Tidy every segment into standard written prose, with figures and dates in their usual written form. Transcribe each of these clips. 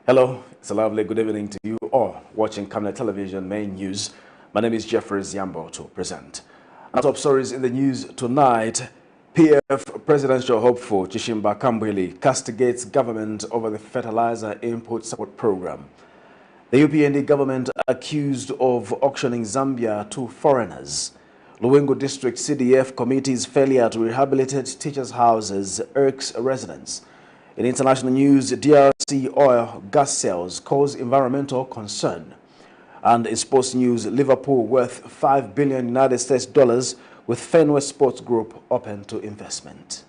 Hello, it's a lovely good evening to you all watching Camnet Television Main News. My name is Jeffrey Ziambo to present. Our top stories in the news tonight. PF presidential hopeful CHISHIMBA KAMBWILI castigates government over the fertilizer import support program. The UPND government accused of auctioning Zambia to foreigners. LUWINGU District CDF committee's failure to rehabilitate teachers' houses irks residents. In international news, DRC oil gas sales cause environmental concern. And in sports news, Liverpool worth $5 billion United States dollars with FENWAY Sports Group open to investment.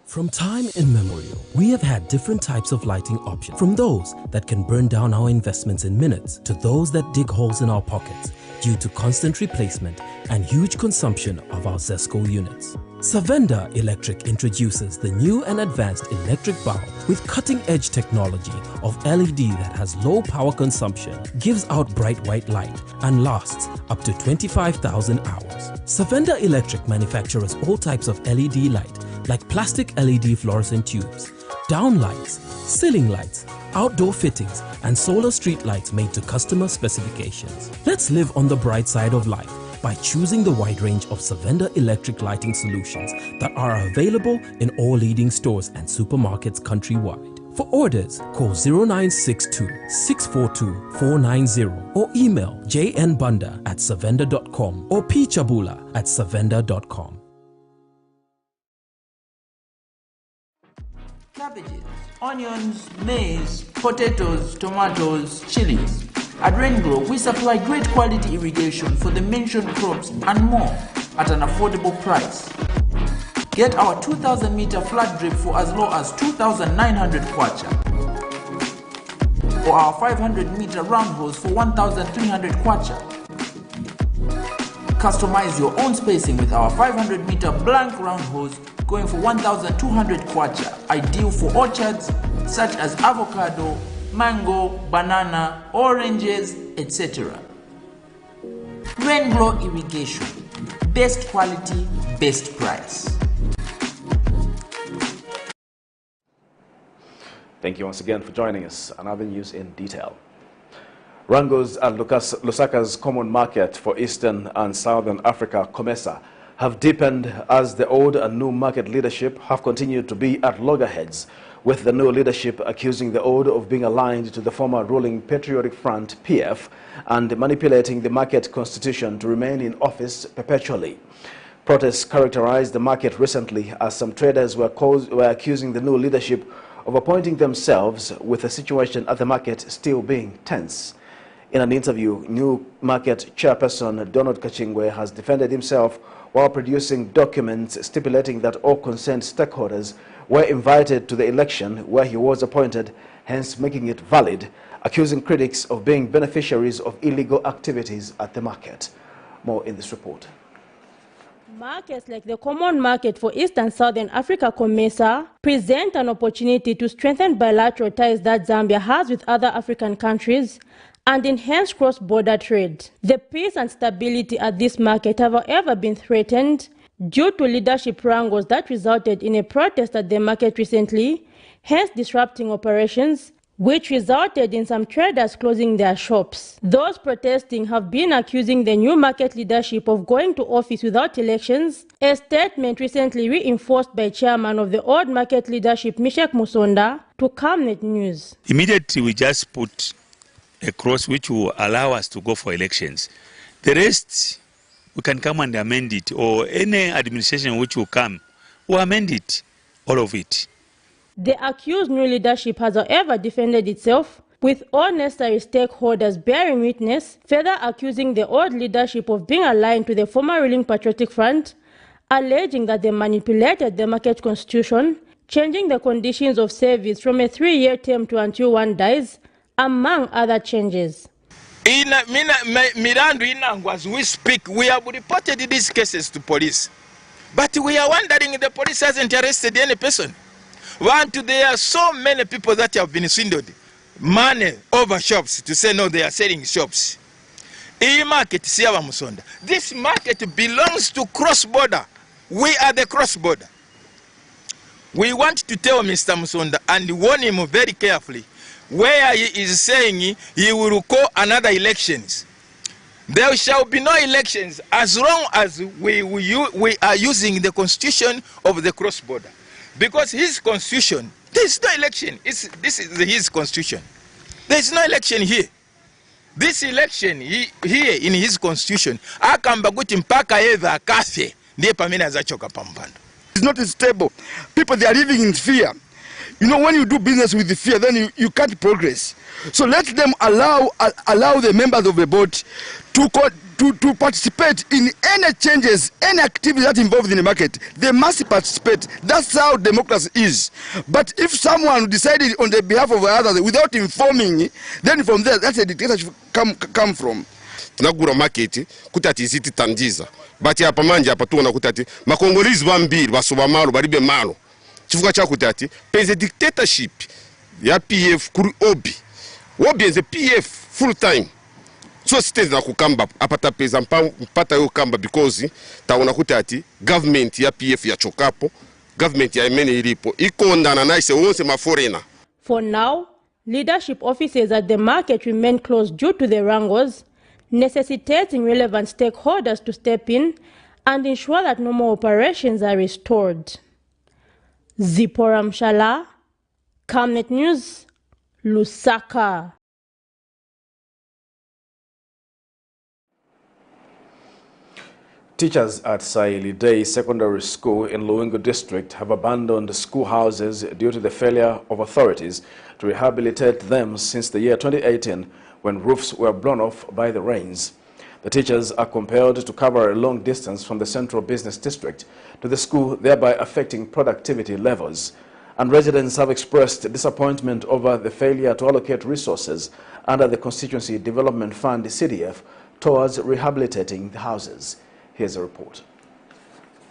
From time immemorial, we have had different types of lighting options, from those that can burn down our investments in minutes to those that dig holes in our pockets due to constant replacement and huge consumption of our ZESCO units. Savenda Electric introduces the new and advanced electric bulb with cutting-edge technology of LED that has low power consumption, gives out bright white light, and lasts up to 25,000 hours. Savenda Electric manufactures all types of LED light like plastic LED fluorescent tubes, downlights, ceiling lights, outdoor fittings, and solar street lights made to customer specifications. Let's live on the bright side of life by choosing the wide range of Savenda electric lighting solutions that are available in all leading stores and supermarkets countrywide. For orders, call 0962-642-490 or email jnbunda@savenda.com or pchabula@savenda.com. Cabbages, onions, maize, potatoes, tomatoes, chilies. At Raingrow, we supply great quality irrigation for the mentioned crops and more at an affordable price. Get our 2,000 meter flat drip for as low as 2,900 kwacha, or our 500 meter round hose for 1,300 kwacha. Customize your own spacing with our 500 meter blank round hose going for 1,200 kwacha, ideal for orchards such as avocado, mango, banana, oranges, etc. Rainglow irrigation, best quality, best price. Thank you once again for joining us. Another news in detail. Wrangles at Lusaka's common market for Eastern and Southern Africa, COMESA, have deepened as the old and new market leadership have continued to be at loggerheads, with the new leadership accusing the old of being aligned to the former ruling Patriotic Front, PF, and manipulating the market constitution to remain in office perpetually. Protests characterized the market recently as some traders were accusing the new leadership of appointing themselves, with the situation at the market still being tense. In an interview, new market chairperson Donald Kachingwe has defended himself while producing documents stipulating that all concerned stakeholders were invited to the election where he was appointed, hence making it valid, accusing critics of being beneficiaries of illegal activities at the market. More in this report. Markets like the Common Market for East and Southern Africa, COMESA, present an opportunity to strengthen bilateral ties that Zambia has with other African countries and enhance cross-border trade. The peace and stability at this market have, however, been threatened due to leadership wrangles that resulted in a protest at the market recently, hence disrupting operations, which resulted in some traders closing their shops. Those protesting have been accusing the new market leadership of going to office without elections, a statement recently reinforced by chairman of the old market leadership, Mishek Musonda, to Camnet News. Immediately we just put a cross which will allow us to go for elections. The rest, we can come and amend it, or any administration which will come will amend it, all of it. The accused new leadership has, however, defended itself, with all necessary stakeholders bearing witness, further accusing the old leadership of being aligned to the former ruling Patriotic Front, alleging that they manipulated the market constitution, changing the conditions of service from a 3-year term to until one dies, among other changes. As we speak, we have reported these cases to police. But we are wondering if the police hasn't arrested any person. There are so many people that have been swindled. Money over shops to say no, they are selling shops. This market belongs to cross-border. We are the cross-border. We want to tell Mr. Musonda and warn him very carefully where he is saying he will call another elections. There shall be no elections as long as we are using the constitution of the cross-border. Because his constitution, there is no election. This is his constitution. There is no election here. This election here in his constitution, akambaguti mpaka eva kafe ndiye pamene azachoka pampando. It's not stable. People, they are living in fear. You know, when you do business with the fear, then you can't progress. So let them allow the members of the board to participate in any changes, any activity that involved in the market. They must participate. That's how democracy is. But if someone decided on the behalf of others without informing, then from there, that's a dictatorship come from. Tunagura market kutati ziti tandiza. Bati hapa manje hapa tuona kutati makongolizi bambiri basoba malo baribe malo. Chifuka cha kutati penze dictatorship ya PF kuri obi. Obi is a PF full time. So state na kukamba apata pesa mpata yo kamba because taona kutati government ya PF ya chokapo, government ya imene ilipo iko ndana naise wonse ma foreigner. For now, leadership offices at the market remain closed due to the wrangles, necessitating relevant stakeholders to step in and ensure that normal operations are restored. Zipporah Mshala, Camnet News, Lusaka. Teachers at Saili Day Secondary School in LUWINGU district have abandoned schoolhouses due to the failure of authorities to rehabilitate them since the year 2018 when roofs were blown off by the rains. The teachers are compelled to cover a long distance from the central business district to the school, thereby affecting productivity levels. And residents have expressed disappointment over the failure to allocate resources under the Constituency Development Fund CDF towards rehabilitating the houses. Here's a report.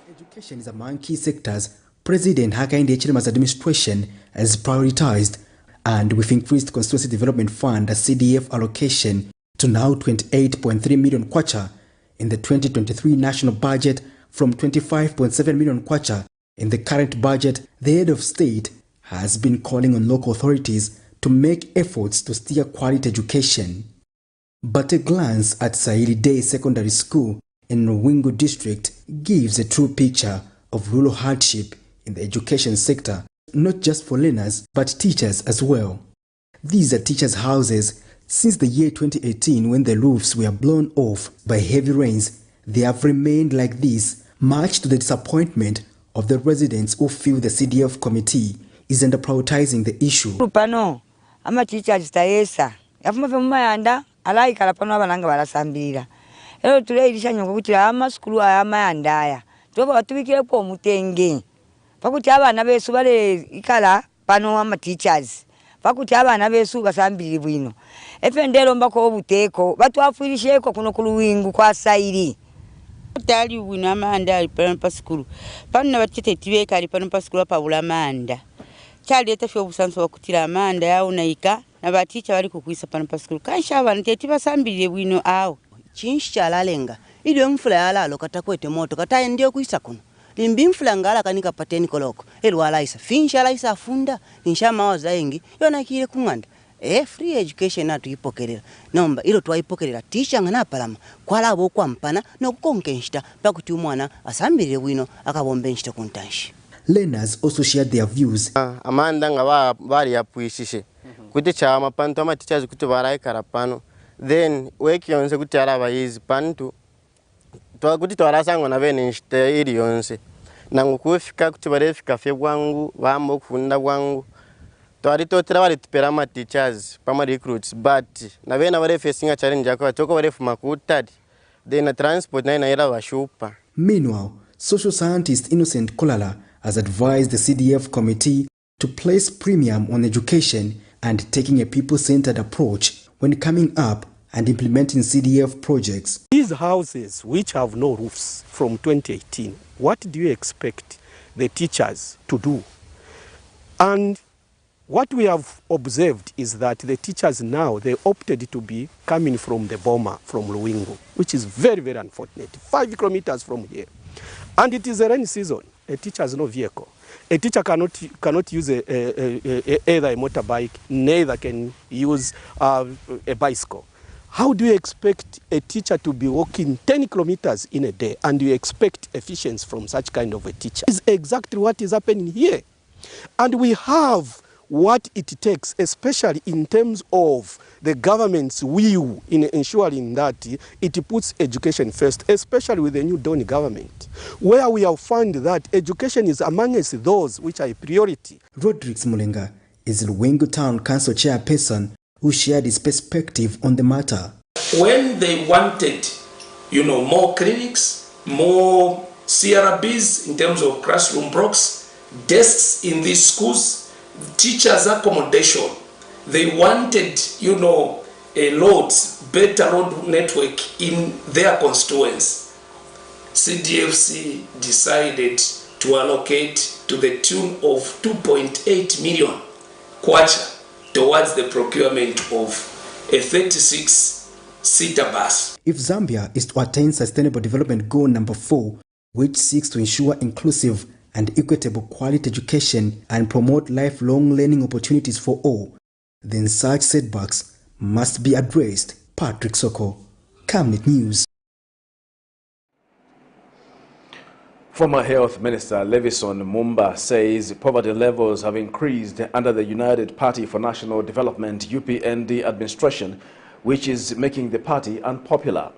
Education is among key sectors President Hakainde Hichilema's administration has prioritized, and with increased Constituency Development Fund CDF allocation to now 28.3 million kwacha in the 2023 national budget from 25.7 million kwacha in the current budget, the head of state has been calling on local authorities to make efforts to steer quality education. But a glance at Saili Day Secondary School in LUWINGU district gives a true picture of rural hardship in the education sector, not just for learners but teachers as well. These are teachers' houses. Since the year 2018, when the roofs were blown off by heavy rains, they have remained like this, much to the disappointment of the residents who feel the CDF committee is under prioritizing the issue. Pano, ama teachers taesa. Yafuma femayanda, alai kalapano abananga balasambira. Ero tule ilishanyo kuti ama skulu amayanda aya. Tuba batubikire po mutenge. Pakuti abana besu bale ikala pano ama teachers. Pakuti abana besu basambiri bwino. Efendero mbako obuteko batwafirisheko kuno ku LUWINGU kwa Saili. Tali bwino amanda ali pano pa skulu. Pano nabatete tibeka ali pano pa skulu pa bulamanda. Chali etafyo obusanso bakutira amanda yawo naika nabaticha bali kukwisa pano pa skulu. Kansha abana tete basambiri bwino awo. Chinshalalenga ili mfula yalalo katakwete moto kataye ndio kuisa kuno limbi mfula ngala kanika pateni koloko elwala isa finshala isa afunda nshama wazaengi yona kile kunganda free education natu ipokerera nomba ilo twaipokerera tisha ngana palama kwala bo kwampana nokukonkenshita pakuti umwana asambire bwino akabombe nshita kuntanshi. Learners also shared their views. Amanda nga bari yapwishishe kuti chama panto ama teachers kuti baraikara pano. Then weki yonse kuti arabayizi pantu kuti twarasangwa na bene nshite iri yonse nangu kufika kuti barefika fe bwangu bambo kufunda bwangu twari totera bari tupera ama teachers pama recruits but na bene bare facing a challenge akwa toko bare fuma kutadi then na transport na ira bashupa. Meanwhile, social scientist Innocent Kolala has advised the CDF committee to place premium on education and taking a people-centered approach when coming up and implementing CDF projects. These houses which have no roofs from 2018, what do you expect the teachers to do? And what we have observed is that the teachers now, they opted to be coming from the Boma, from LUWINGU, which is very, very unfortunate. 5 kilometers from here. And it is a rainy season. A teacher has no vehicle. A teacher cannot use either a motorbike, neither can use a bicycle. How do you expect a teacher to be walking 10 kilometers in a day, and you expect efficiency from such kind of a teacher? Is exactly what is happening here. And we have what it takes, especially in terms of the government's will in ensuring that it puts education first, especially with the new Dawn government, where we have found that education is amongst those which are a priority. Rodriguez Mulenga is LUWINGU Town Council chairperson who shared his perspective on the matter. When they wanted, more clinics, more CRBs in terms of classroom blocks, desks in these schools, teachers' accommodation, they wanted, a better road network in their constituents. CDFC decided to allocate to the tune of 2.8 million kwacha towards the procurement of a 36-seater bus. If Zambia is to attain Sustainable Development Goal number 4, which seeks to ensure inclusive and equitable quality education and promote lifelong learning opportunities for all, then such setbacks must be addressed. Patrick Soko, Camnet News. Former Health Minister Levison Mumba says poverty levels have increased under the United Party for National Development UPND administration, which is making the party unpopular.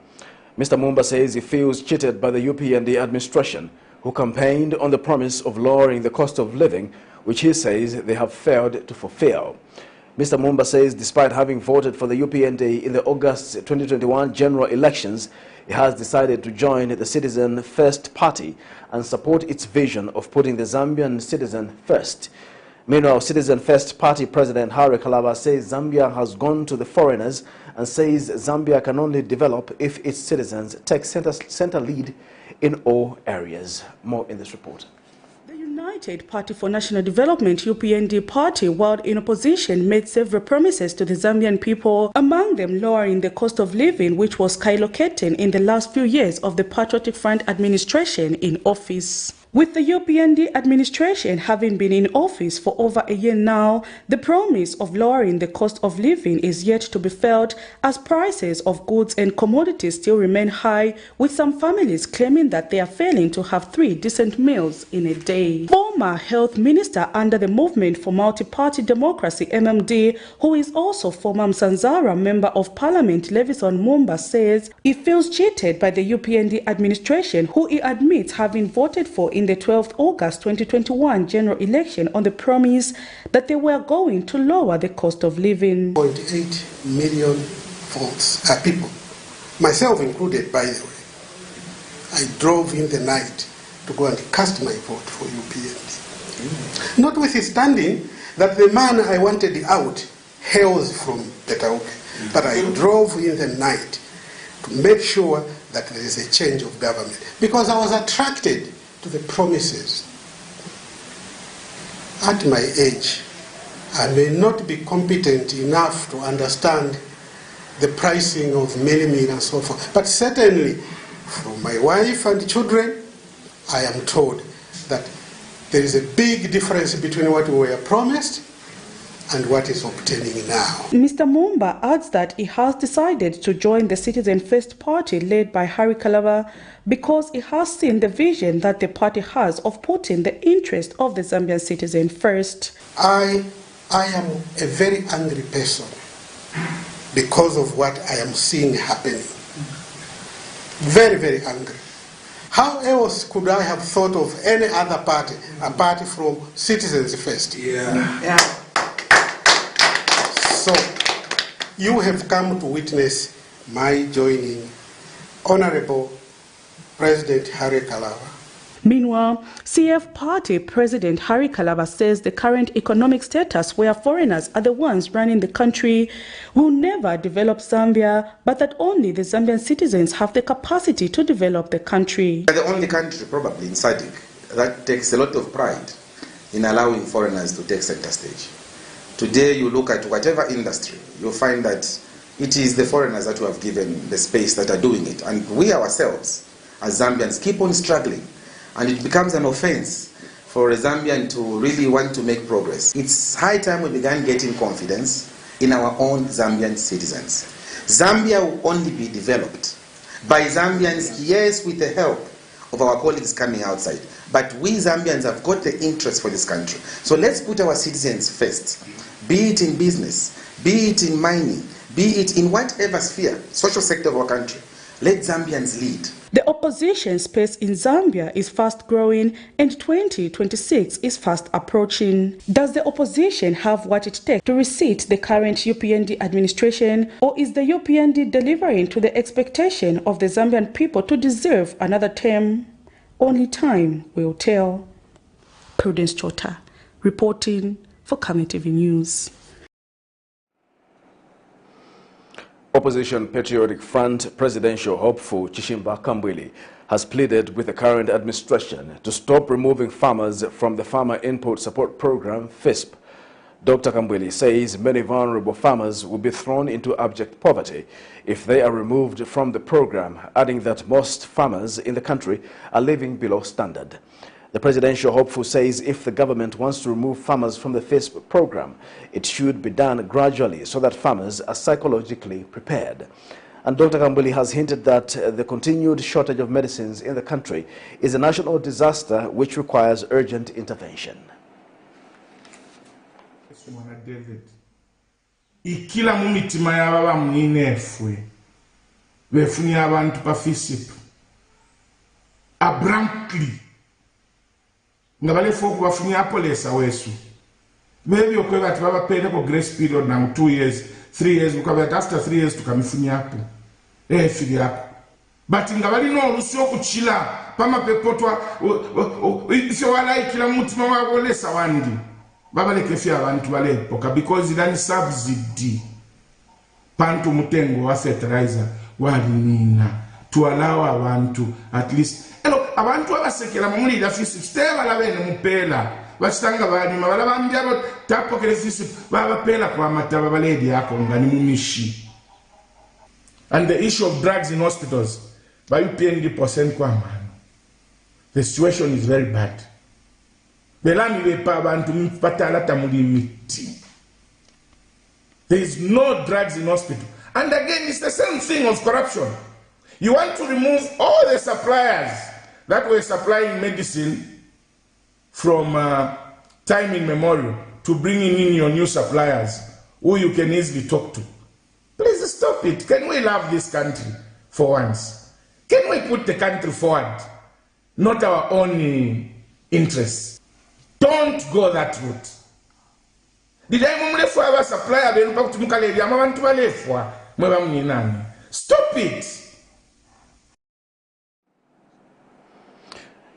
Mr. Mumba says he feels cheated by the UPND administration, who campaigned on the promise of lowering the cost of living, which he says they have failed to fulfill. Mr. Mumba says despite having voted for the UPND in the August 2021 general elections, he has decided to join the Citizen First Party and support its vision of putting the Zambian citizen first. Meanwhile, Citizen First Party President Harry Kalaba says Zambia has gone to the foreigners and says Zambia can only develop if its citizens take center lead in all areas. More in this report. The United Party for National Development UPND party, while in opposition, made several promises to the Zambian people, among them lowering the cost of living, which was skyrocketing in the last few years of the Patriotic Front administration in office. With the UPND administration having been in office for over a year now, the promise of lowering the cost of living is yet to be felt, as prices of goods and commodities still remain high, with some families claiming that they are failing to have 3 decent meals in a day. Former Health Minister under the Movement for Multi-Party Democracy MMD, who is also former Msanzara Member of Parliament Levison Mumba, says he feels cheated by the UPND administration, who he admits having voted for in the 12th August 2021 general election on the promise that they were going to lower the cost of living. 0.8 million votes are people, myself included, by the way. I drove in the night to go and cast my vote for UPND. Notwithstanding that the man I wanted out hails from Petauke, but I drove in the night to make sure that there is a change of government, because I was attracted to the promises. At my age, I may not be competent enough to understand the pricing of mealie and so forth, but certainly from my wife and children, I am told that there is a big difference between what we were promised and what is obtaining now. Mr. Mumba adds that he has decided to join the Citizen First Party led by Harry Kalaba because he has seen the vision that the party has of putting the interest of the Zambian citizen first. I am a very angry person because of what I am seeing happening. Very, very angry. How else could I have thought of any other party, a party from Citizens First? Yeah. So, you have come to witness my joining Honorable President Harry Kalaba. Meanwhile, CF Party President Harry Kalaba says the current economic status, where foreigners are the ones running the country, will never develop Zambia, but that only the Zambian citizens have the capacity to develop the country. We are the only country probably in SADC that takes a lot of pride in allowing foreigners to take center stage. Today you look at whatever industry, you'll find that it is the foreigners that who have given the space that are doing it. And we ourselves, as Zambians, keep on struggling. And it becomes an offense for a Zambian to really want to make progress. It's high time we began getting confidence in our own Zambian citizens. Zambia will only be developed by Zambians, yes, with the help of our colleagues coming outside. But we Zambians have got the interest for this country. So let's put our citizens first, be it in business, be it in mining, be it in whatever sphere, social sector of our country. Let Zambians lead. The opposition space in Zambia is fast growing and 2026 is fast approaching. Does the opposition have what it takes to reseat the current UPND administration, or is the UPND delivering to the expectation of the Zambian people to deserve another term? Only time will tell. Prudence Chota, reporting for Camnet TV News. Opposition Patriotic Front presidential hopeful CHISHIMBA KAMBWILI has pleaded with the current administration to stop removing farmers from the Farmer Input Support Program, FISP. Dr. KAMBWILI says many vulnerable farmers will be thrown into abject poverty if they are removed from the program, adding that most farmers in the country are living below standard. The presidential hopeful says if the government wants to remove farmers from the FISP program, it should be done gradually so that farmers are psychologically prepared. And Dr. KAMBWILI has hinted that the continued shortage of medicines in the country is a national disaster which requires urgent intervention. Ikila mu mitima y'ababa mwinefwe befuni abantu pa FISP abruptly nga balefo okubafunya polesa wesu maybe okweba ati baba pele ko grace period na 2 years 3 years ukaba after 3 years tukamifunya hapo fili hapo but nga bali no olusi okuchila pama pepotwa isyo wala ikila mutima wabolesa wandi baba lekefia abantu balepoka because idani subsidy pantu mutengo wa fertilizer wali nina to allow abantu at least abantu abasekera mumuli da FISP steba labene mupela basitanga banyuma balabambya abo tapokere FISP baba pela kwa mataba baledi yako ngani mumishi. And the issue of drugs in hospitals by UPND percent kwa mano, the situation is very bad. Belami bepa abantu mpatala tamuli miti. There is no drugs in hospital. And again, it's the same thing of corruption. You want to remove all the suppliers that were supplying medicine from time immemorial to bringing in your new suppliers who you can easily talk to. Please stop it. Can we love this country for once? Can we put the country forward, not our own interests? Don't go that route. Stop it.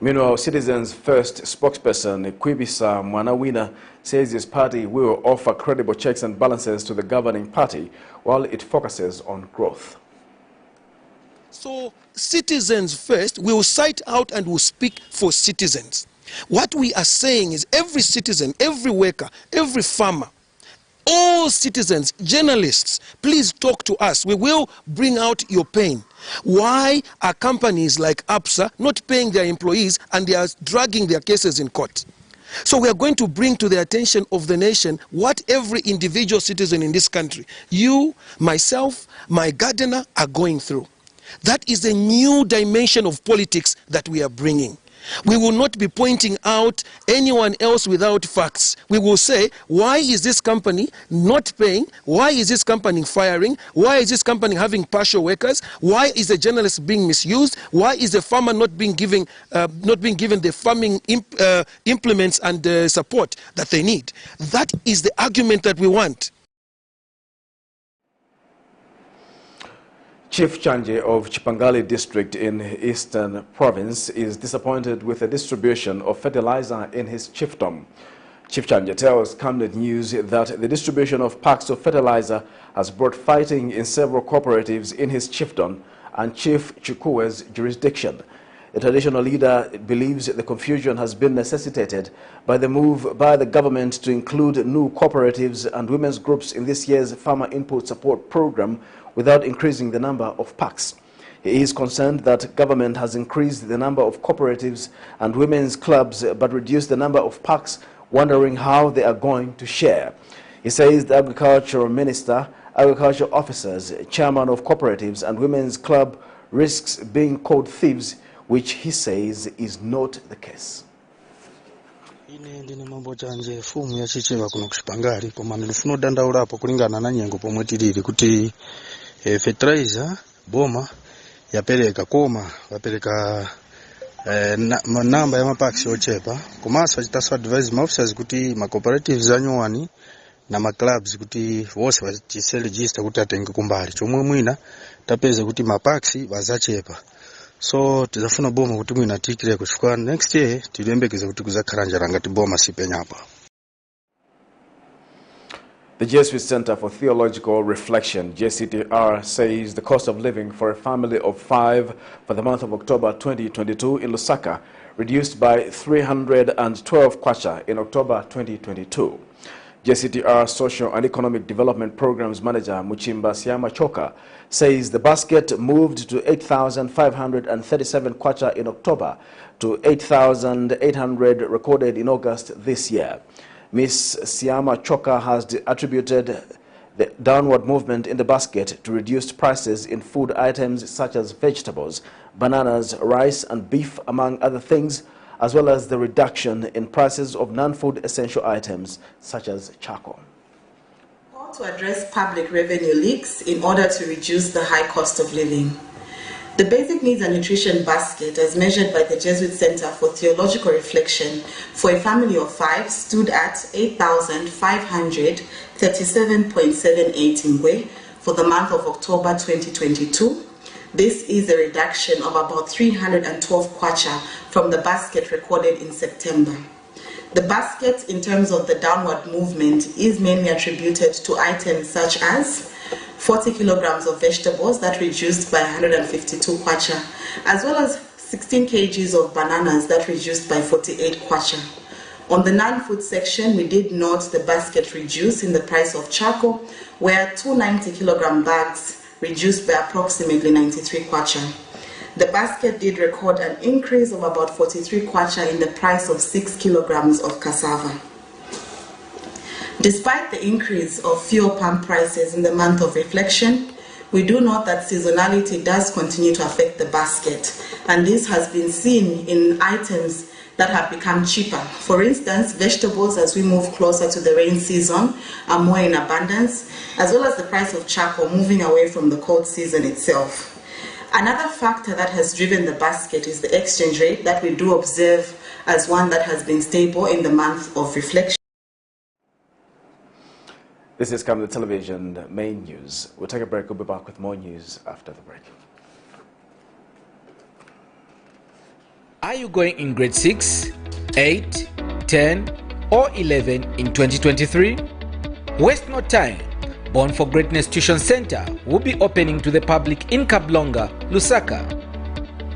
Meanwhile, Citizens First spokesperson Kwibisa Mwanawina says his party will offer credible checks and balances to the governing party while it focuses on growth. So, Citizens First will cite out and will speak for citizens. What we are saying is every citizen, every worker, every farmer, all citizens, journalists, please talk to us. We will bring out your pain. Why are companies like APSA not paying their employees and they are dragging their cases in court? So we are going to bring to the attention of the nation what every individual citizen in this country, you, myself, my gardener, are going through. That is a new dimension of politics that we are bringing. We will not be pointing out anyone else without facts. We will say, why is this company not paying? Why is this company firing? Why is this company having partial workers? Why is the journalist being misused? Why is the farmer not being given the farming implements and support that they need? That is the argument that we want. Chief Chanje of Chipangali district in Eastern Province is disappointed with the distribution of fertilizer in his chiefdom. Chief Chanje tells Camnet News that the distribution of packs of fertilizer has brought fighting in several cooperatives in his chiefdom and Chief Chukwue's jurisdiction. The traditional leader believes the confusion has been necessitated by the move by the government to include new cooperatives and women's groups in this year's Farmer Input Support Program without increasing the number of packs. He is concerned that government has increased the number of cooperatives and women's clubs but reduced the number of parks, wondering how they are going to share. He says the agricultural minister, agricultural officers, chairman of cooperatives and women's club risks being called thieves, which he says is not the case. Ndine mambo chanje fumu ya chichimba kuno kushipangari koma ndinofuna kudandaula apo kulingana na nyengo pomwe tilili kuti fertilizer boma yapereka koma wapereka namba ya mapaks ochepa komanso achitaso advise ma officers kuti ma cooperatives anyuwani na ma clubs kuti wose wachise register kuti atenge kumbali chomwe mwina tapeza kuti mapaks wazachepa. So tizafuna boma kuti mwina tikire kuchukua next year tilembekeza kuti kuzakhala njala ngati boma sipenyapa. The Jesuit Center for Theological Reflection, JCTR, says the cost of living for a family of 5 for the month of October 2022 in Lusaka reduced by 312 kwacha in October 2022. JCTR Social and Economic Development Programs Manager Muchimba Siama Choka says the basket moved to 8,537 kwacha in October to 8,800 recorded in August this year. Ms. Siama Choka has attributed the downward movement in the basket to reduced prices in food items such as vegetables, bananas, rice and beef, among other things, as well as the reduction in prices of non-food essential items such as charcoal. To address public revenue leaks in order to reduce the high cost of living. The basic needs and nutrition basket, as measured by the Jesuit Center for Theological Reflection for a family of 5, stood at 8,537.78 ngwe for the month of October 2022. This is a reduction of about 312 kwacha from the basket recorded in September. The basket, in terms of the downward movement, is mainly attributed to items such as 40 kilograms of vegetables that reduced by 152 kwacha, as well as 16 kgs of bananas that reduced by 48 kwacha. On the non-food section, we did note the basket reduce in the price of charcoal, where 290 kilogram bags reduced by approximately 93 kwacha. The basket did record an increase of about 43 kwacha in the price of 6 kilograms of cassava. Despite the increase of fuel pump prices in the month of reflection, we do note that seasonality does continue to affect the basket, and this has been seen in items that have become cheaper. For instance, vegetables, as we move closer to the rain season, are more in abundance, as well as the price of charcoal moving away from the cold season itself. Another factor that has driven the basket is the exchange rate that we do observe as one that has been stable in the month of reflection. This is Camnet Television Main News. We'll take a break. We'll be back with more news after the break. Are you going in grade 6, 8, 10 or 11 in 2023? Waste no time. Born for Greatness Tuition Center will be opening to the public in Kablonga, Lusaka.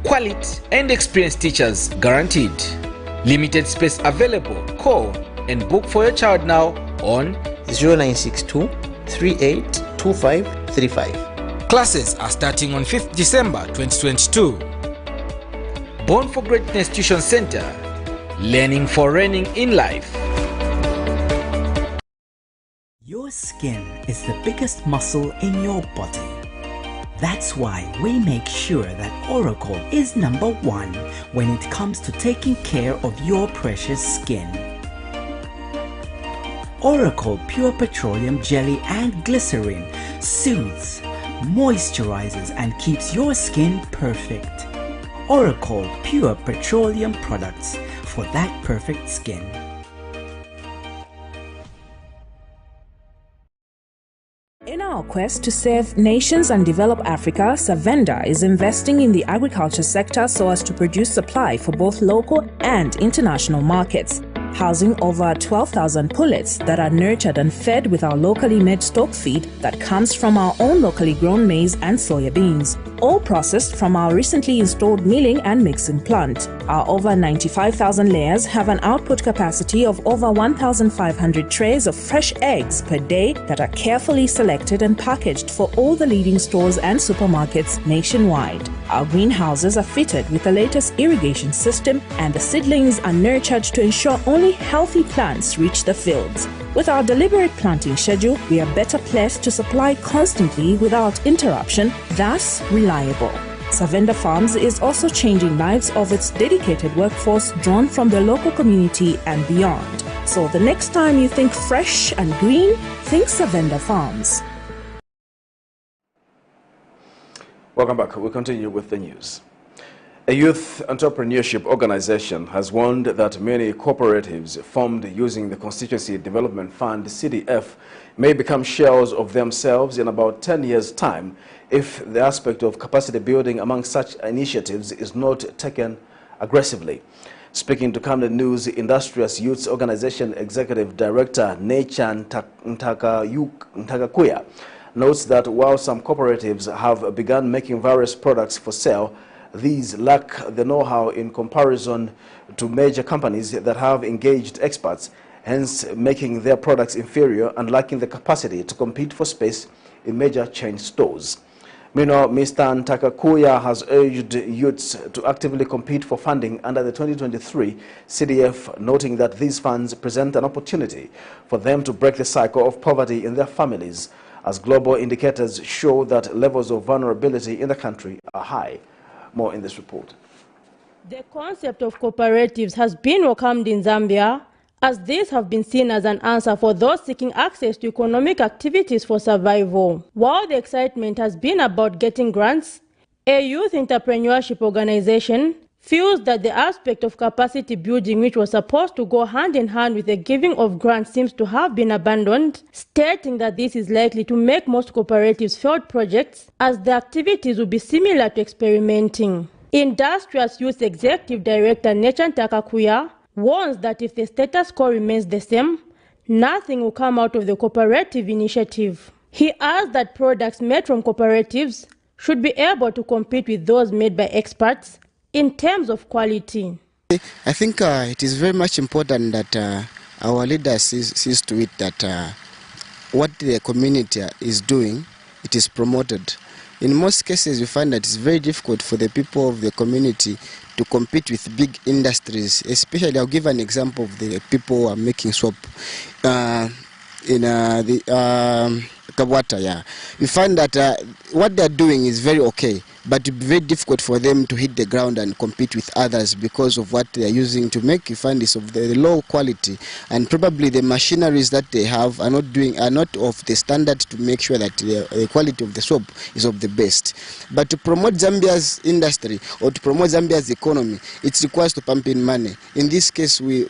Quality and experienced teachers guaranteed. Limited space available. Call and book for your child now on 0962 382535. Classes are starting on 5th December 2022. Born for Greatness Tuition Center. Learning for reigning in life. Your skin is the biggest muscle in your body. That's why we make sure that Oracle is #1 when it comes to taking care of your precious skin. Oracle Pure Petroleum Jelly and Glycerin soothes, moisturizes and keeps your skin perfect. Oracle Pure Petroleum products for that perfect skin. In our quest to save nations and develop Africa, Savenda is investing in the agriculture sector so as to produce supply for both local and international markets, housing over 12,000 pullets that are nurtured and fed with our locally made stock feed that comes from our own locally grown maize and soya beans. all processed from our recently installed milling and mixing plant. Our over 95,000 layers have an output capacity of over 1,500 trays of fresh eggs per day that are carefully selected and packaged for all the leading stores and supermarkets nationwide. Our greenhouses are fitted with the latest irrigation system, and the seedlings are nurtured to ensure only healthy plants reach the fields. With our deliberate planting schedule, we are better placed to supply constantly without interruption, thus reliable. Savenda Farms is also changing lives of its dedicated workforce drawn from the local community and beyond. So the next time you think fresh and green, think Savenda Farms. Welcome back. We'll continue with the news. A youth entrepreneurship organization has warned that many cooperatives formed using the Constituency Development Fund (CDF) may become shells of themselves in about 10 years' time if the aspect of capacity building among such initiatives is not taken aggressively. Speaking to Camnet News, Industrious Youth Organization Executive Director Necha Ntakakuya notes that while some cooperatives have begun making various products for sale, these lack the know-how in comparison to major companies that have engaged experts, hence making their products inferior and lacking the capacity to compete for space in major chain stores. Meanwhile, Mr. Ntakakuya has urged youths to actively compete for funding under the 2023 CDF, noting that these funds present an opportunity for them to break the cycle of poverty in their families, as global indicators show that levels of vulnerability in the country are high. More in this report. The concept of cooperatives has been welcomed in Zambia, as these have been seen as an answer for those seeking access to economic activities for survival. While the excitement has been about getting grants, a youth entrepreneurship organization feels that the aspect of capacity building, which was supposed to go hand in hand with the giving of grants, seems to have been abandoned, stating that this is likely to make most cooperatives failed projects, as the activities will be similar to experimenting. Industrious Youth Executive Director Necha Ntakakuya warns that if the status quo remains the same, nothing will come out of the cooperative initiative. He adds that products made from cooperatives should be able to compete with those made by experts in terms of quality. I think it is very much important that our leaders sees to it that what the community is doing, it is promoted. In most cases, we find that it's very difficult for the people of the community to compete with big industries. Especially, I'll give an example of the people who are making soap in the Kabwata. Yeah, we find that what they're doing is very okay, but it will be very difficult for them to hit the ground and compete with others because of what they are using to make. You find this of the low quality, and probably the machineries that they have are not of the standard to make sure that the quality of the soap is of the best. But to promote Zambia's industry or to promote Zambia's economy, it requires to pump in money. In this case, we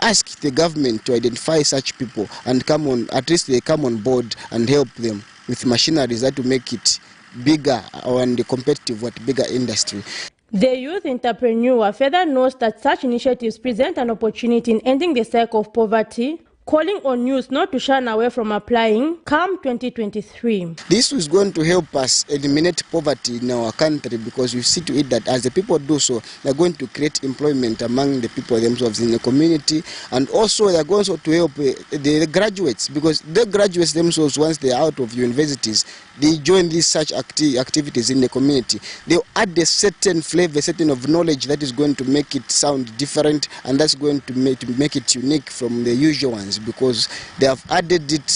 ask the government to identify such people and come on, at least they come on board and help them with machineries that will make it bigger and competitive with bigger industry. The youth entrepreneur further notes that such initiatives present an opportunity in ending the cycle of poverty, calling on youth not to shun away from applying come 2023. This is going to help us eliminate poverty in our country, because we see to it that as the people do so, they're going to create employment among the people themselves in the community, and also they're going to help the graduates, because the graduates themselves, once they're out of universities, they join these such activities in the community. They'll add a certain flavor, a certain of knowledge that is going to make it sound different, and that's going to make it unique from the usual ones, because they have added it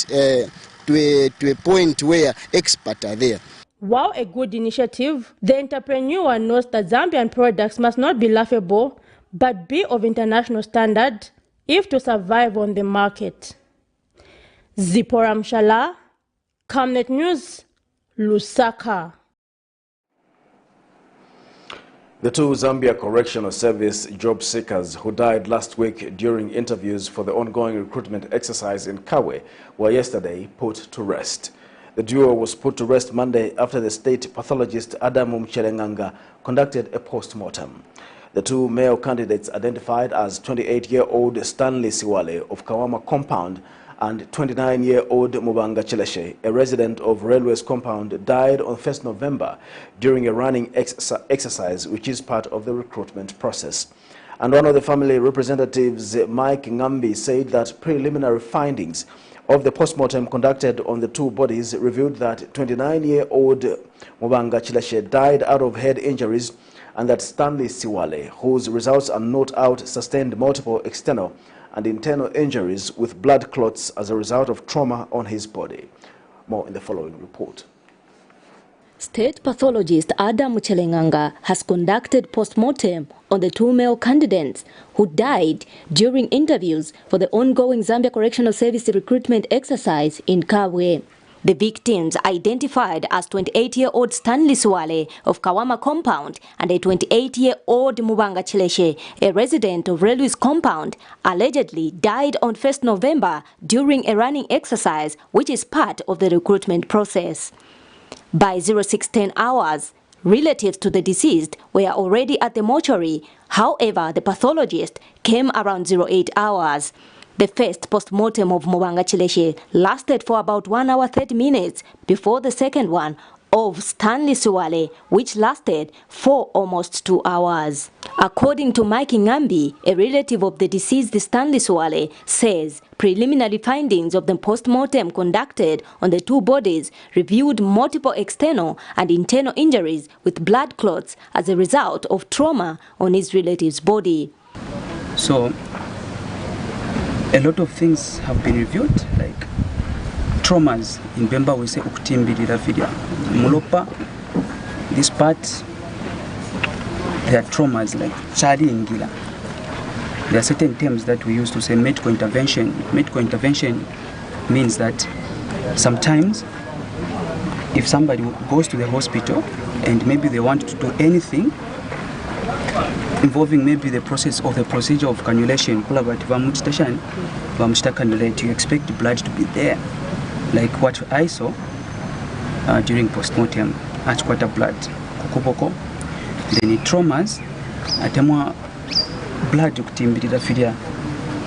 to a point where experts are there. While a good initiative, the entrepreneur knows that Zambian products must not be laughable, but be of international standard if to survive on the market. Zipporah Mshala, Camnet News, Lusaka. The two Zambia Correctional Service job seekers who died last week during interviews for the ongoing recruitment exercise in Kawe were yesterday put to rest. The duo was put to rest Monday after the state pathologist Adamu Mchelenganga conducted a post-mortem. The two male candidates, identified as 28-year-old Stanley Siwale of Kawama Compound and 29-year-old Mubanga Chileshe, a resident of Railways Compound, died on 1st November during a running exercise, which is part of the recruitment process. And one of the family representatives, Mike Ngambi, said that preliminary findings of the postmortem conducted on the two bodies revealed that 29-year-old Mubanga Chileshe died out of head injuries, and that Stanley Siwale, whose results are not out, sustained multiple external and internal injuries with blood clots as a result of trauma on his body. More in the following report. State pathologist Adam Chelenganga has conducted post-mortem on the two male candidates who died during interviews for the ongoing Zambia Correctional Service recruitment exercise in Kabwe. The victims, identified as 28-year-old Stanley Siwale of Kawama Compound and a 28-year-old Mubanga Chileshe, a resident of Railways Compound, allegedly died on 1st November during a running exercise, which is part of the recruitment process. By 0610 hours, relatives to the deceased were already at the mortuary. However, the pathologist came around 08 hours. The first post-mortem of Mubanga Chileshe lasted for about 1 hour 30 minutes before the second one of Stanley Siwale, which lasted for almost 2 hours. According to Mike Ngambi, a relative of the deceased Stanley Siwale, says preliminary findings of the post-mortem conducted on the two bodies revealed multiple external and internal injuries with blood clots as a result of trauma on his relative's body. So, a lot of things have been reviewed, like traumas. In Bemba we say ukutimbirira fidia. Mulopa, this part, there are traumas like chari ingila. There are certain terms that we use to say medical intervention. Medical intervention means that sometimes if somebody goes to the hospital and maybe they want to do anything involving maybe the process of the procedure of cannulation, you expect blood to be there, like what I saw during postmortem, achkwata blood, kukuboko, then it traumas, atemwa blood ukutimbirira fidia,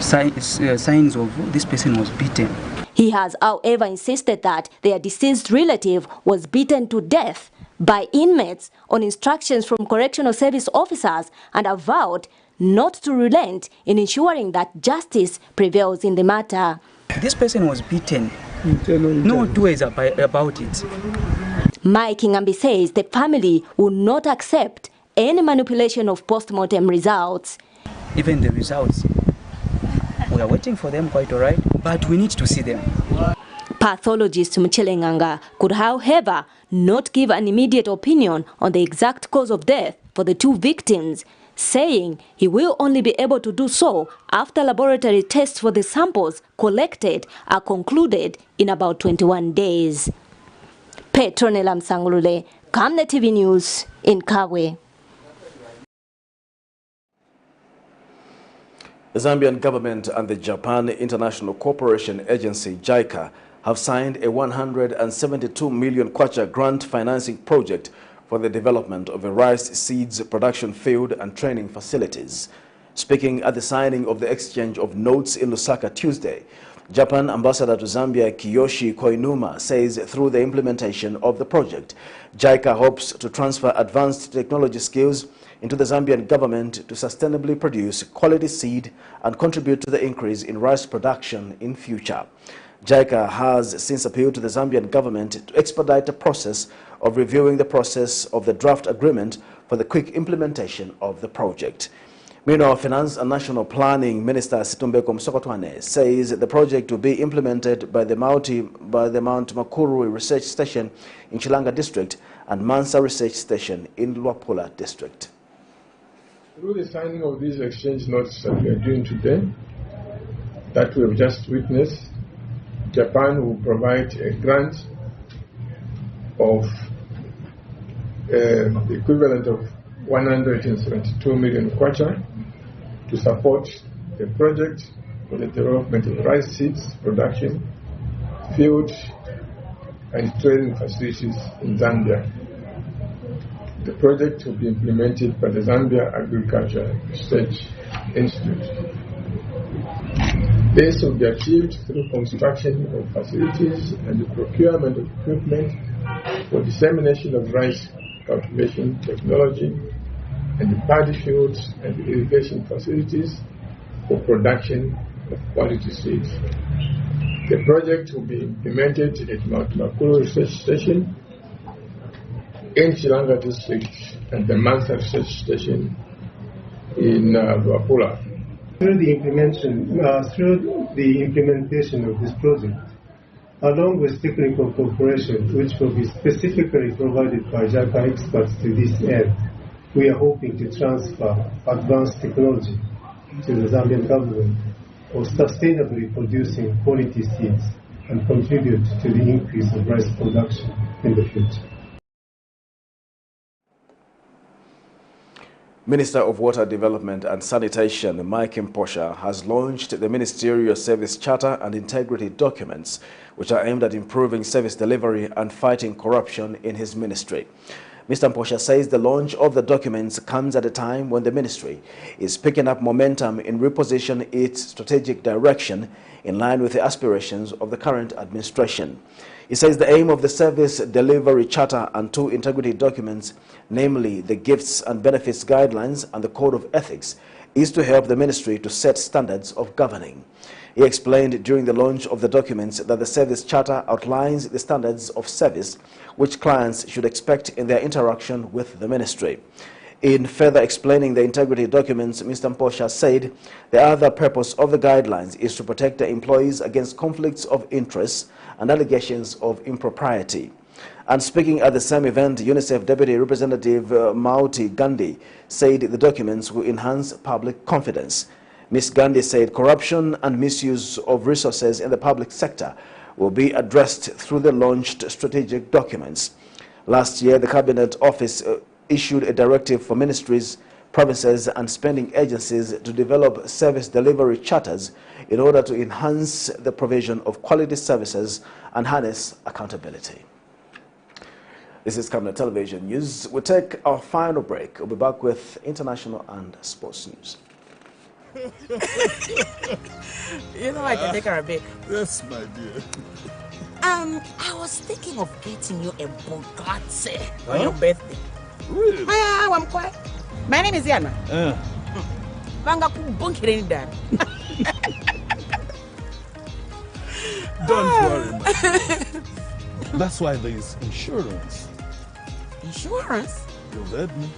signs of this person was beaten. He has, however, insisted that their deceased relative was beaten to death by inmates on instructions from correctional service officers and avowed not to relent in ensuring that justice prevails in the matter. This person was beaten. No two ways about it. Mike Ngambi says the family will not accept any manipulation of post-mortem results. Even the results, we are waiting for them quite all right, but we need to see them. Pathologist Mchelenganga could, however, not give an immediate opinion on the exact cause of death for the two victims, saying he will only be able to do so after laboratory tests for the samples collected are concluded in about 21 days. Petronella Msangulule, Camnet TV News in Kabwe. The Zambian government and the Japan International Cooperation Agency, JICA, have signed a 172 million kwacha grant financing project for the development of a rice seeds production field and training facilities. Speaking at the signing of the exchange of notes in Lusaka Tuesday, Japan Ambassador to Zambia Kiyoshi Koinuma says through the implementation of the project, JICA hopes to transfer advanced technology skills into the Zambian government to sustainably produce quality seed and contribute to the increase in rice production in future. JICA has since appealed to the Zambian government to expedite the process of reviewing the process of the draft agreement for the quick implementation of the project. Meanwhile, Finance and National Planning Minister Situmbeko Msokotwane says the project will be implemented by the Mount Makuru Research Station in Chilanga District and Mansa Research Station in Luapula District. Through the signing of these exchange notes that we are doing today, that we have just witnessed, Japan will provide a grant of the equivalent of 172 million kwacha to support the project for the development of rice seeds production, field and training facilities in Zambia. The project will be implemented by the Zambia Agriculture Research Institute. This will be achieved through construction of facilities and the procurement of equipment for dissemination of rice cultivation technology and the paddy fields and irrigation facilities for production of quality seeds. The project will be implemented at Mount Makulu Research Station in Chilanga District and the Mansa Research Station in LIVERPOOL. Through the implementation of this project, along with technical cooperation, which will be specifically provided by JACA experts to this end, we are hoping to transfer advanced technology to the Zambian government for sustainably producing quality seeds and contribute to the increase of rice production in the future. Minister of Water Development and Sanitation, Mike Mposha, has launched the Ministerial Service Charter and Integrity documents, which are aimed at improving service delivery and fighting corruption in his ministry. Mr. Mposha says the launch of the documents comes at a time when the ministry is picking up momentum in repositioning its strategic direction in line with the aspirations of the current administration. He says the aim of the Service Delivery Charter and two integrity documents, namely the Gifts and Benefits Guidelines and the Code of Ethics, is to help the ministry to set standards of governing. He explained during the launch of the documents that the Service Charter outlines the standards of service which clients should expect in their interaction with the ministry. In further explaining the integrity documents, Mr. Mposha said the other purpose of the guidelines is to protect the employees against conflicts of interest and allegations of impropriety. And speaking at the same event, UNICEF Deputy Representative Mauti Gandhi said the documents will enhance public confidence. Ms. Gandhi said corruption and misuse of resources in the public sector will be addressed through the launched strategic documents. Last year, the Cabinet Office issued a directive for ministries, provinces and spending agencies to develop service delivery charters in order to enhance the provision of quality services and harness accountability. This is Camnet Television News. We'll take our final break. We'll be back with international and sports news. You know I can take her a bit. Yes, my dear. I was thinking of getting you a Bugatti on your birthday. Really? I'm quiet. My name is Yana. Don't worry, my dear. That's why there is insurance. Insurance? You heard me.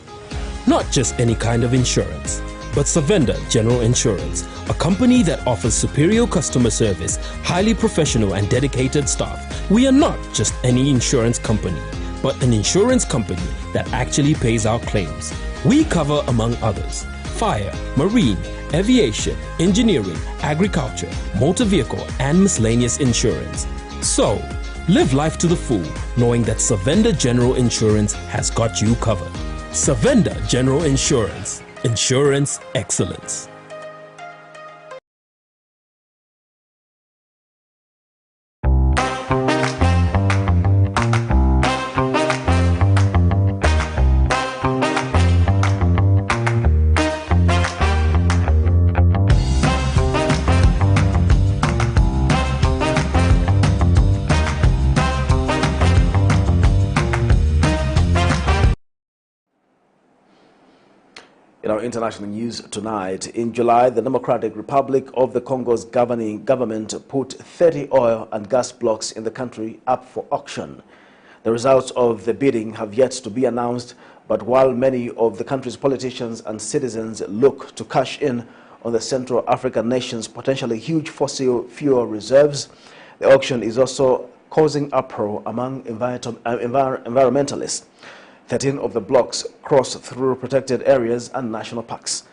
Not just any kind of insurance, but Savenda General Insurance, a company that offers superior customer service, highly professional and dedicated staff. We are not just any insurance company, but an insurance company that actually pays our claims. We cover, among others, fire, marine, aviation, engineering, agriculture, motor vehicle, and miscellaneous insurance. So, live life to the full, knowing that Savenda General Insurance has got you covered. Savenda General Insurance. Insurance excellence. In our international news tonight, in July, the Democratic Republic of the Congo's governing government put 30 oil and gas blocks in the country up for auction. The results of the bidding have yet to be announced, but while many of the country's politicians and citizens look to cash in on the Central African nation's potentially huge fossil fuel reserves, the auction is also causing uproar among environmentalists. 13 of the blocks cross through protected areas and national parks.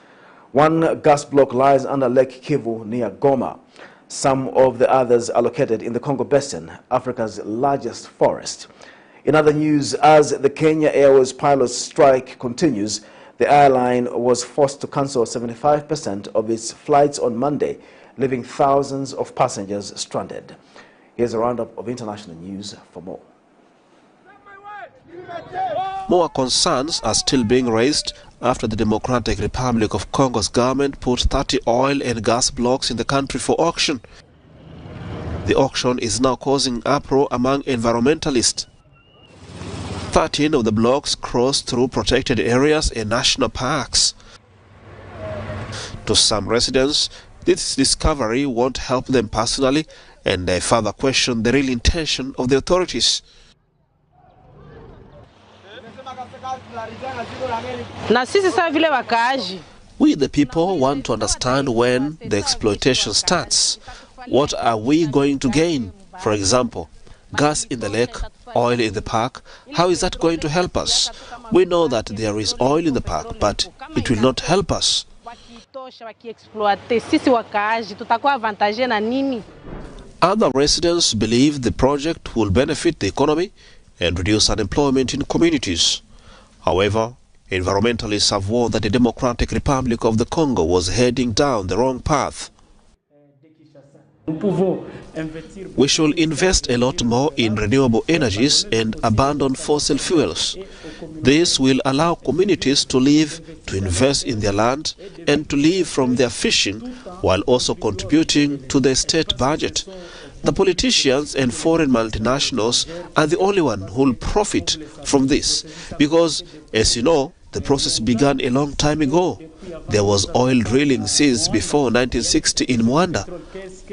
One gas block lies under Lake Kivu near Goma. Some of the others are located in the Congo Basin, Africa's largest forest. In other news, as the Kenya Airways pilots' strike continues, the airline was forced to cancel 75% of its flights on Monday, leaving thousands of passengers stranded. Here's a roundup of international news for more. More concerns are still being raised after the Democratic Republic of Congo's government put 30 oil and gas blocks in the country for auction. The auction is now causing uproar among environmentalists. 13 of the blocks cross through protected areas and national parks. To some residents, this discovery won't help them personally, and they further question the real intention of the authorities. We the people want to understand when the exploitation starts. What are we going to gain? For example, gas in the lake, oil in the park. How is that going to help us? We know that there is oil in the park, but it will not help us. Other residents believe the project will benefit the economy and reduce unemployment in communities. However, environmentalists have warned that the Democratic Republic of the Congo was heading down the wrong path. We should invest a lot more in renewable energies and abandon fossil fuels. This will allow communities to live, to invest in their land, and to live from their fishing, while also contributing to the state budget. The politicians and foreign multinationals are the only ones who will profit from this, because, as you know, the process began a long time ago. There was oil drilling since before 1960 in Mwanda.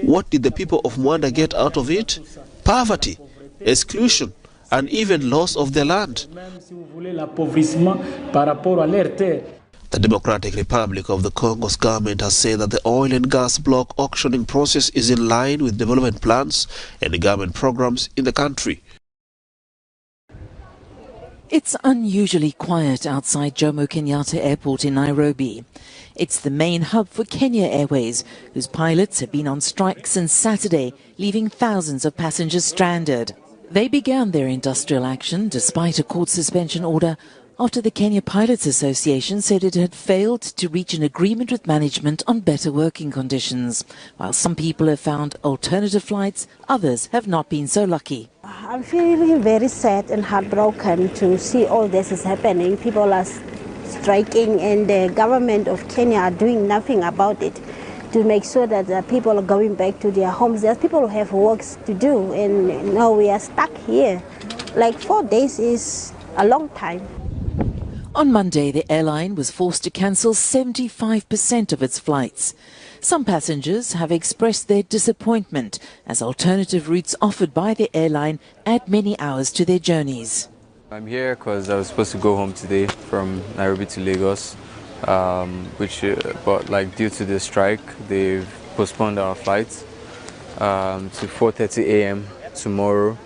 What did the people of Mwanda get out of it? Poverty, exclusion, and even loss of their land. The Democratic Republic of the Congo's government has said that the oil and gas block auctioning process is in line with development plans and government programs in the country. It's unusually quiet outside Jomo Kenyatta Airport in Nairobi. It's the main hub for Kenya Airways, whose pilots have been on strike since Saturday, leaving thousands of passengers stranded. They began their industrial action despite a court suspension order after the Kenya Pilots Association said it had failed to reach an agreement with management on better working conditions. While some people have found alternative flights, others have not been so lucky. I'm feeling very sad and heartbroken to see all this is happening. People are striking and the government of Kenya are doing nothing about it to make sure that the people are going back to their homes. There's people who have works to do, and now we are stuck here. Like 4 days is a long time. On Monday, the airline was forced to cancel 75% of its flights. Some passengers have expressed their disappointment as alternative routes offered by the airline add many hours to their journeys. I'm here because I was supposed to go home today from Nairobi to Lagos, but due to the strike, they've postponed our flights to 4:30 a.m. tomorrow.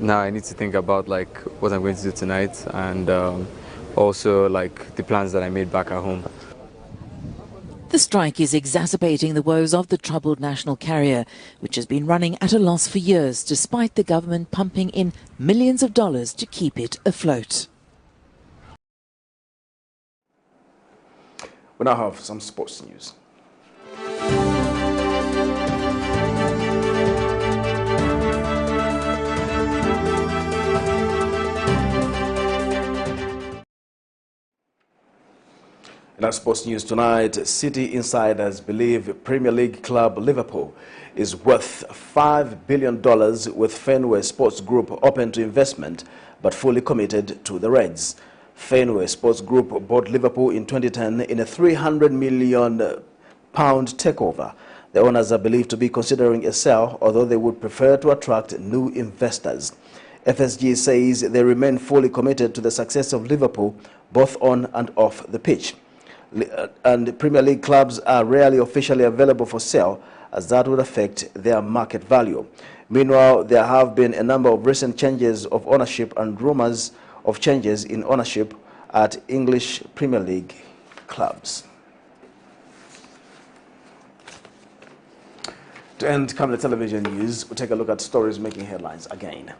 Now I need to think about what I'm going to do tonight and also the plans that I made back at home. The strike is exacerbating the woes of the troubled national carrier, which has been running at a loss for years, despite the government pumping in millions of dollars to keep it afloat. We now have some sports news. In our sports news tonight, City insiders believe Premier League club Liverpool is worth $5 billion, with Fenway Sports Group open to investment but fully committed to the Reds. Fenway Sports Group bought Liverpool in 2010 in a £300 million takeover. The owners are believed to be considering a sale, although they would prefer to attract new investors. FSG says they remain fully committed to the success of Liverpool, both on and off the pitch. And Premier League clubs are rarely officially available for sale, as that would affect their market value. Meanwhile, there have been a number of recent changes of ownership and rumors of changes in ownership at English Premier League clubs. To end Camnet television news, we'll take a look at stories making headlines again.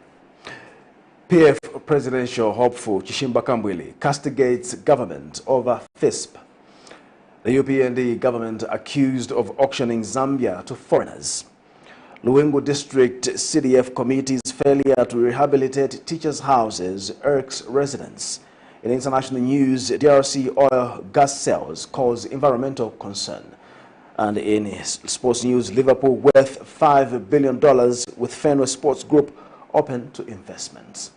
PF presidential hopeful CHISHIMBA KAMBWILI castigates government over FISP. The UPND government accused of auctioning Zambia to foreigners. LUWINGU District CDF Committee's failure to rehabilitate teachers' houses irks residents. In international news, DRC oil gas sales cause environmental concern. And in sports news, Liverpool worth $5 billion with Fenway Sports Group open to investments.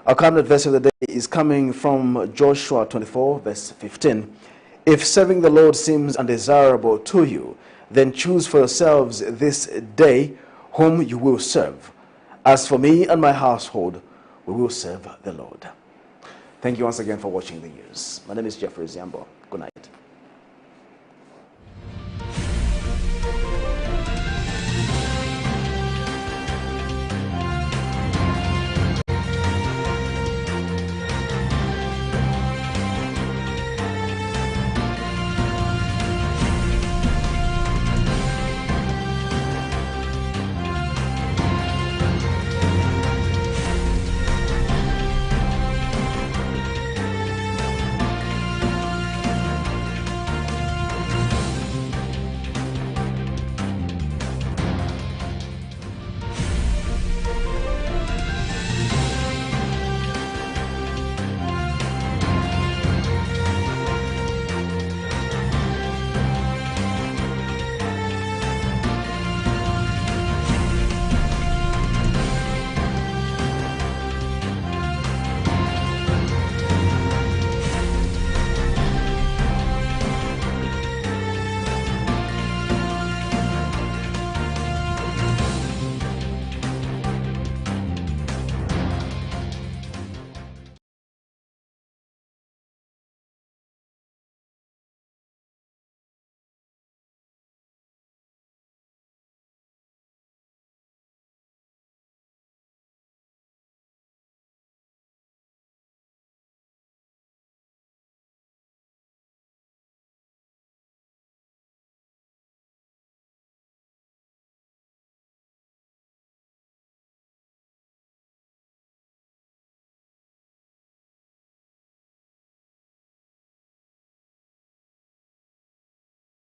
Our Camnet verse of the day is coming from Joshua 24, verse 15. If serving the Lord seems undesirable to you, then choose for yourselves this day whom you will serve. As for me and my household, we will serve the Lord. Thank you once again for watching the news. My name is Jeffrey Ziambo. Good night.